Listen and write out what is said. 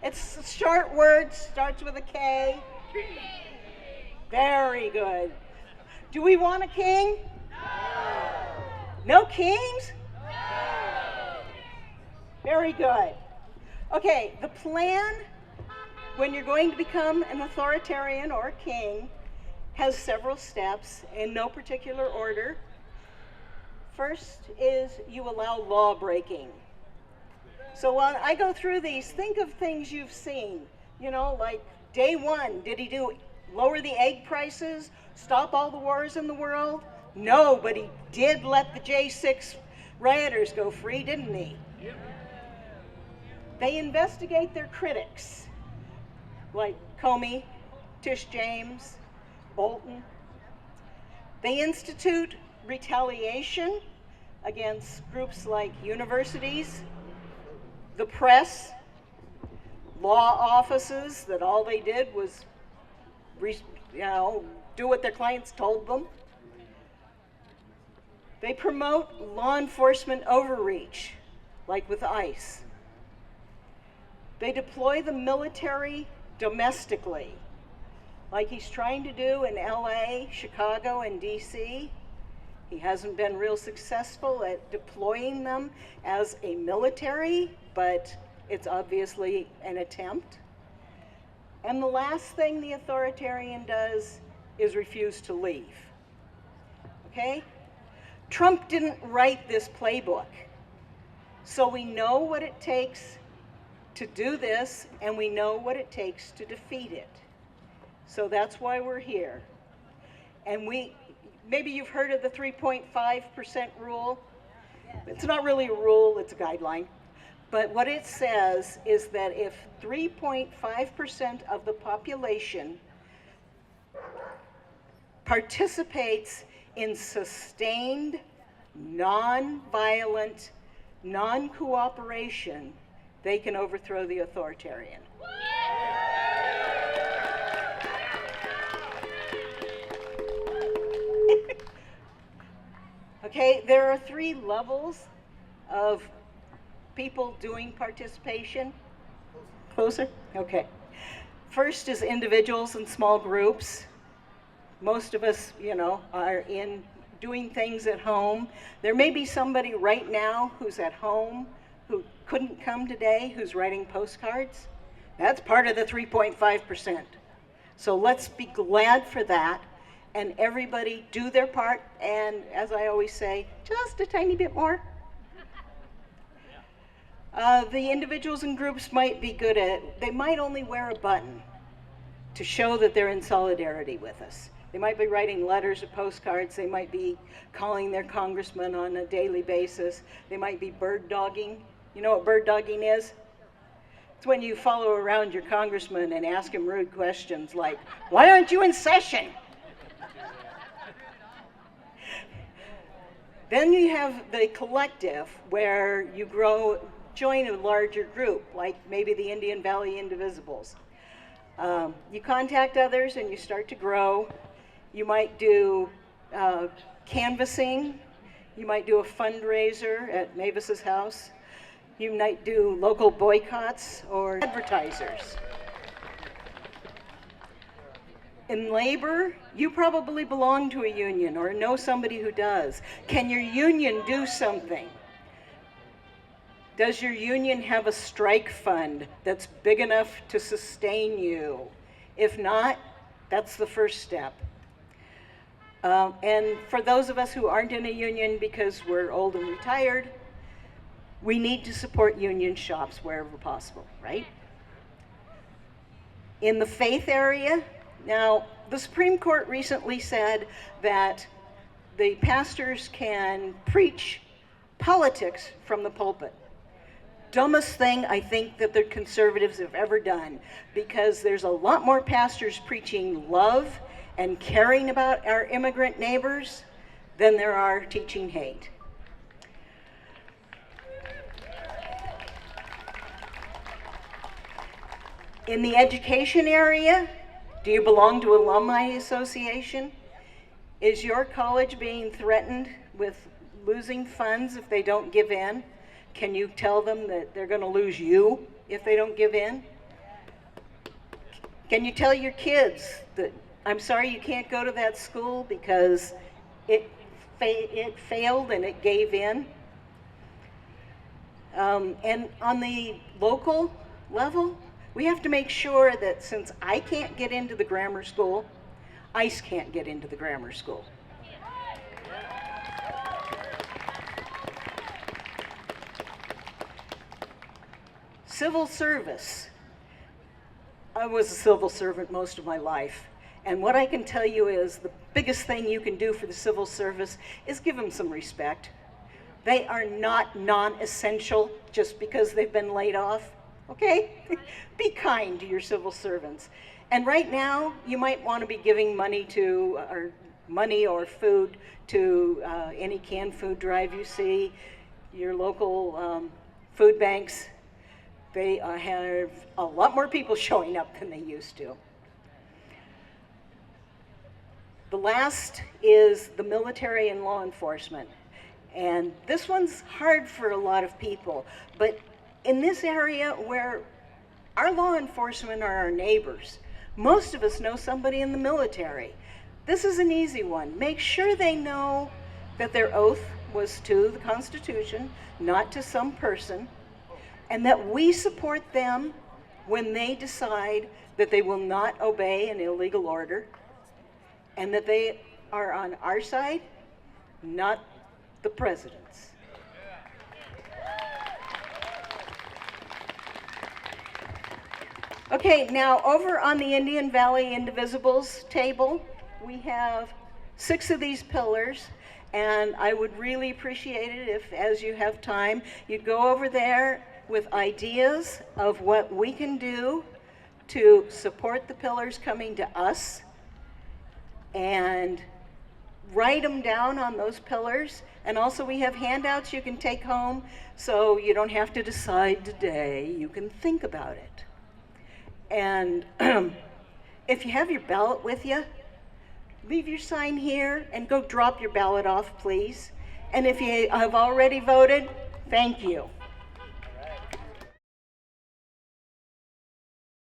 It's a short word, starts with a K. Very good. Do we want a king? No kings? Very good. Okay, the plan when you're going to become an authoritarian or a king has several steps in no particular order. First is you allow law breaking. So when I go through these, think of things you've seen. Like day one, did he lower the egg prices, stop all the wars in the world? No, but he did let the J6 rioters go free, didn't he? Yep. They investigate their critics, like Comey, Tish James, Bolton. They institute retaliation against groups like universities, the press, law offices that all they did was do what their clients told them. They promote law enforcement overreach, like with ICE. They deploy the military domestically, like he's trying to do in LA, Chicago, and DC. He hasn't been real successful at deploying them as a military, but it's obviously an attempt. And the last thing the authoritarian does is refuse to leave. Okay? Trump didn't write this playbook. So we know what it takes to do this, and we know what it takes to defeat it. So that's why we're here. And maybe you've heard of the 3.5% rule. It's not really a rule, it's a guideline. But what it says is that if 3.5% of the population participates in sustained, non-violent, non-cooperation, they can overthrow the authoritarian. Okay, there are 3 levels of people doing participation. Closer? Okay. First is individuals and small groups. Most of us, are in doing things at home. There may be somebody right now who's at home who couldn't come today, who's writing postcards. That's part of the 3.5%. So let's be glad for that, and everybody do their part, and as I always say, just a tiny bit more. The individuals and groups might be good at, they might only wear a button to show that they're in solidarity with us. They might be writing letters or postcards. They might be calling their congressman on a daily basis. They might be bird dogging. You know what bird dogging is? It's when you follow around your congressman and ask him rude questions like, why aren't you in session? Then you have the collective, where you join a larger group, like maybe the Indian Valley Indivisibles. You contact others and you start to grow. You might do canvassing. You might do a fundraiser at Mavis's house. You might do local boycotts or advertisers. In labor, you probably belong to a union or know somebody who does. Can your union do something? Does your union have a strike fund that's big enough to sustain you? If not, that's the first step. And for those of us who aren't in a union because we're old and retired, we need to support union shops wherever possible, right? In the faith area, now the Supreme Court recently said that the pastors can preach politics from the pulpit. Dumbest thing I think that the conservatives have ever done, because there's a lot more pastors preaching love and caring about our immigrant neighbors than there are teaching hate. In the education area, do you belong to alumni association? Is your college being threatened with losing funds if they don't give in? Can you tell them that they're going to lose you if they don't give in? Can you tell your kids that, I'm sorry you can't go to that school because it failed and it gave in? And on the local level, we have to make sure that since I can't get into the grammar school, ICE can't get into the grammar school. Civil service. I was a civil servant most of my life. And what I can tell you is the biggest thing you can do for the civil service is give them some respect. They are not non-essential just because they've been laid off, okay? Be kind to your civil servants. And right now, you might want to be giving money to, or money or food to any canned food drive you see, your local food banks. They have a lot more people showing up than they used to. The last is the military and law enforcement. And this one's hard for a lot of people, but in this area where our law enforcement are our neighbors, most of us know somebody in the military. This is an easy one. Make sure they know that their oath was to the Constitution, not to some person, and that we support them when they decide that they will not obey an illegal order, and that they are on our side, not the president's. Okay, now over on the Indian Valley Indivisibles table, we have 6 of these pillars, and I would really appreciate it if, as you have time, you'd go over there with ideas of what we can do to support the pillars coming to us, and write them down on those pillars. And also we have handouts you can take home, so you don't have to decide today. You can think about it. And if you have your ballot with you, leave your sign here and go drop your ballot off, please. And if you have already voted, thank you.